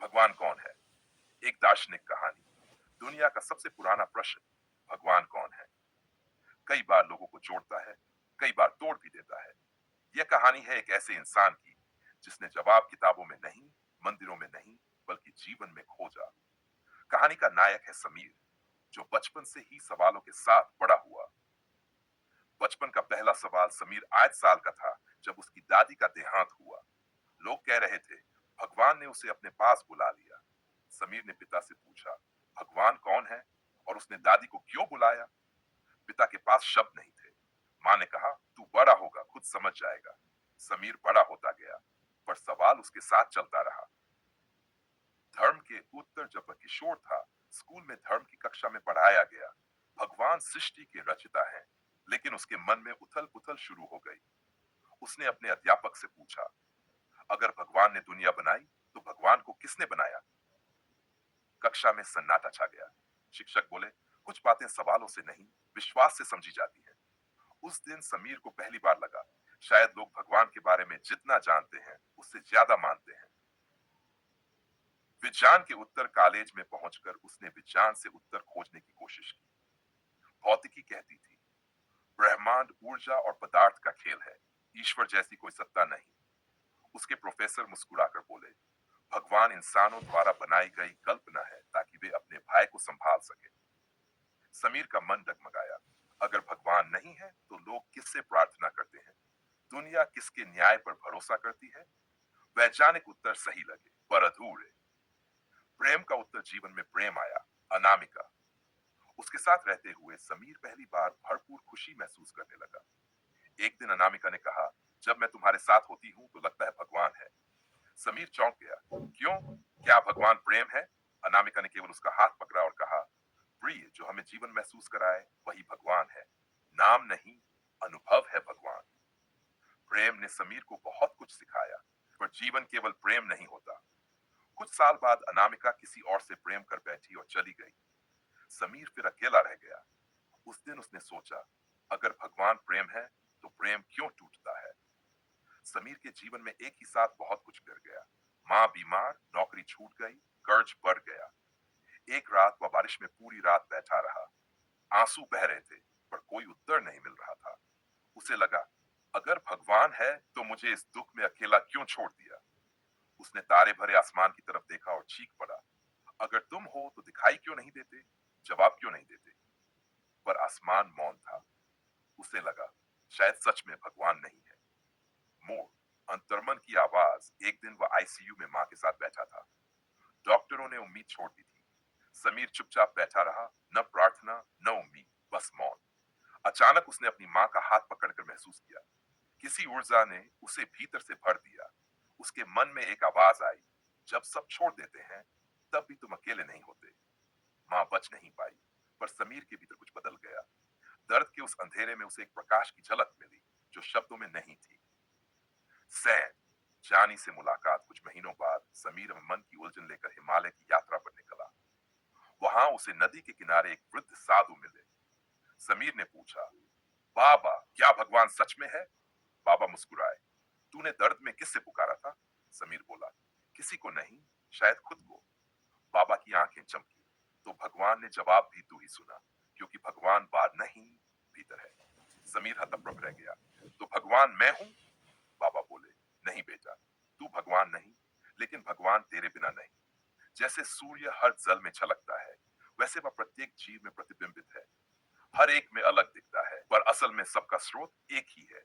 भगवान कौन है? एक दार्शनिक कहानी। दुनिया का सबसे पुराना प्रश्न, भगवान कौन है? कई बार लोगों को जोड़ता है, कई बार तोड़ भी देता है। यह कहानी है एक ऐसे इंसान की जिसने जवाब किताबों में नहीं, मंदिरों में नहीं, बल्कि जीवन में खोजा। कहानी का नायक है समीर, जो बचपन से ही सवालों के साथ बड़ा हुआ। बचपन का पहला सवाल समीर 8 साल का था जब उसकी दादी का देहांत हुआ। लोग कह रहे थे, भगवान ने उसे अपने पास बुला लिया। समीर ने पिता से पूछा, भगवान कौन है? और उसने दादी को क्यों बुलाया? पिता के पास शब्द नहीं थे। माँ ने कहा, तू बड़ा होगा, खुद समझ जाएगा। समीर बड़ा होता गया, पर सवाल उसके साथ चलता रहा। धर्म के उत्तर जब वह किशोर था, स्कूल में धर्म की कक्षा में पढ़ाया गया, भगवान सृष्टि के रचयिता है। लेकिन उसके मन में उथल पुथल शुरू हो गई। उसने अपने अध्यापक से पूछा, अगर भगवान ने दुनिया बनाई तो भगवान को किसने बनाया? कक्षा में सन्नाटा छा गया। शिक्षक बोले, कुछ बातें सवालों से नहीं, विश्वास से समझी जाती है। उस दिन समीर को पहली बार लगा, शायद लोग भगवान के बारे में जितना जानते हैं उससे ज्यादा मानते हैं। विज्ञान के उत्तर कॉलेज में पहुंचकर उसने विज्ञान से उत्तर खोजने की कोशिश की। भौतिकी कहती थी, ब्रह्मांड ऊर्जा और पदार्थ का खेल है, ईश्वर जैसी कोई सत्ता नहीं। उसके प्रोफेसर मुस्कुराकर बोले, भगवान इंसानों द्वारा बनाई गई कल्पना है ताकि वे अपने भाई को संभाल सके। समीर का मन डगमगाया। अगर भगवान नहीं है तो लोग किससे प्रार्थना करते हैं? दुनिया किसके न्याय पर भरोसा करती है? वैज्ञानिक उत्तर सही लगे, पर अधूरे। प्रेम का उत्तर जीवन में प्रेम आया, अनामिका। उसके साथ रहते हुए समीर पहली बार भरपूर खुशी महसूस करने लगा। एक दिन अनामिका ने कहा, जब मैं तुम्हारे साथ होती हूँ तो लगता है भगवान है। समीर चौंक गया। क्यों? क्या भगवान प्रेम है? अनामिका ने केवल उसका हाथ पकड़ा और कहा, प्रिय जो हमें जीवन महसूस कराए वही भगवान है। नाम नहीं, अनुभव है भगवान। प्रेम ने समीर को बहुत कुछ सिखाया, पर जीवन केवल प्रेम नहीं होता। कुछ साल बाद अनामिका किसी और से प्रेम कर बैठी और चली गई। समीर फिर अकेला रह गया। उस दिन उसने सोचा, अगर भगवान प्रेम है तो प्रेम क्यों टूटता है? समीर के जीवन में एक ही साथ बहुत कुछ गिर गया। माँ बीमार, नौकरी छूट गई, कर्ज बढ़ गया। एक रात वह बारिश में पूरी रात बैठा रहा। आंसू बह रहे थे, पर कोई उत्तर नहीं मिल रहा था। उसे लगा, अगर भगवान है तो मुझे इस दुख में अकेला क्यों छोड़ दिया? उसने तारे भरे आसमान की तरफ देखा और चीख पड़ा, अगर तुम हो तो दिखाई क्यों नहीं देते? जवाब क्यों नहीं देते? पर आसमान मौन था। उसे लगा, शायद सच में भगवान नहीं है। मोर, अंतर्मन की आवाज। एक दिन वह आईसीयू में मां के साथ बैठा था। डॉक्टरों ने उम्मीद छोड़ दी थी। समीर चुपचाप बैठा रहा, न प्रार्थना न उम्मीद, बस मौन। अचानक उसने अपनी मां का हाथ पकड़कर महसूस किया, किसी ऊर्जा ने उसे भीतर से भर दिया। उसके मन में एक आवाज आई, जब सब छोड़ देते हैं तब भी तुम अकेले नहीं होते। मां बच नहीं पाई, पर समीर के भीतर कुछ बदल गया। दर्द के उस अंधेरे में उसे एक प्रकाश की झलक मिली जो शब्दों में नहीं थी। सैन, जानी से मुलाकात। कुछ महीनों बाद समीर मन की उलझन लेकर हिमालय की यात्रा पर निकला। वहां उसे नदी के किनारे एक वृद्ध साधु मिले। समीर ने पूछा, बाबा क्या भगवान सच में है? बाबा मुस्कुराए। तूने दर्द में किससे पुकारा था? समीर बोला, किसी को नहीं, शायद खुद को। बाबा की आंखें चमकी। तो भगवान ने जवाब भी तू ही सुना, क्योंकि भगवान बाहर नहीं, भीतर है। समीर हतप्रभ रह गया। तो भगवान मैं हूं? बाबा बोले, नहीं बेटा, तू भगवान नहीं, लेकिन भगवान तेरे बिना नहीं। जैसे सूर्य हर जल में झलकता है, वैसे वह प्रत्येक जीव में प्रतिबिंबित है। हर एक में अलग दिखता है, पर असल में सबका स्रोत एक ही है।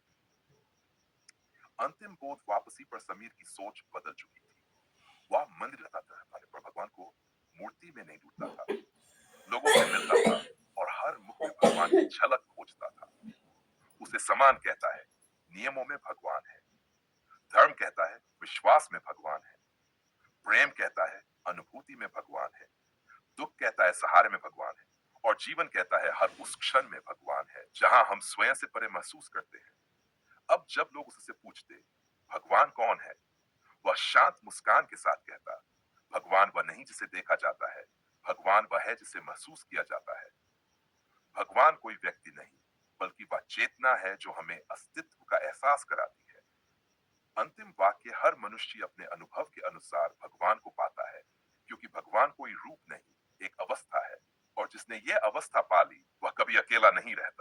अंतिम बोध वापसी पर समीर की सोच बदल चुकी थी। वह मंदिर जाता था, पर भगवान को मूर्ति में नहीं ढूंढता था, लोगों से मिलता था और हर मुख में भगवान की झलक खोजता था। उसे समान कहता है, नियमों में भगवान है। धर्म कहता है, विश्वास में भगवान है। प्रेम कहता है, अनुभूति में भगवान है। दुख कहता है, सहारे में भगवान है। और जीवन कहता है, हर उस क्षण में भगवान है जहां हम स्वयं से परे महसूस करते हैं। अब जब लोग उससे पूछते, भगवान कौन है, वह शांत मुस्कान के साथ कहता, भगवान वह नहीं जिसे देखा जाता है, भगवान वह है जिसे महसूस किया जाता है। भगवान कोई व्यक्ति नहीं, बल्कि वह चेतना है जो हमें अस्तित्व का एहसास कराती है। अंतिम वाक्य, हर मनुष्य अपने अनुभव के अनुसार भगवान को पाता है, रूप नहीं, एक अवस्था है, और जिसने ये अवस्था पा ली वह कभी अकेला नहीं रहता।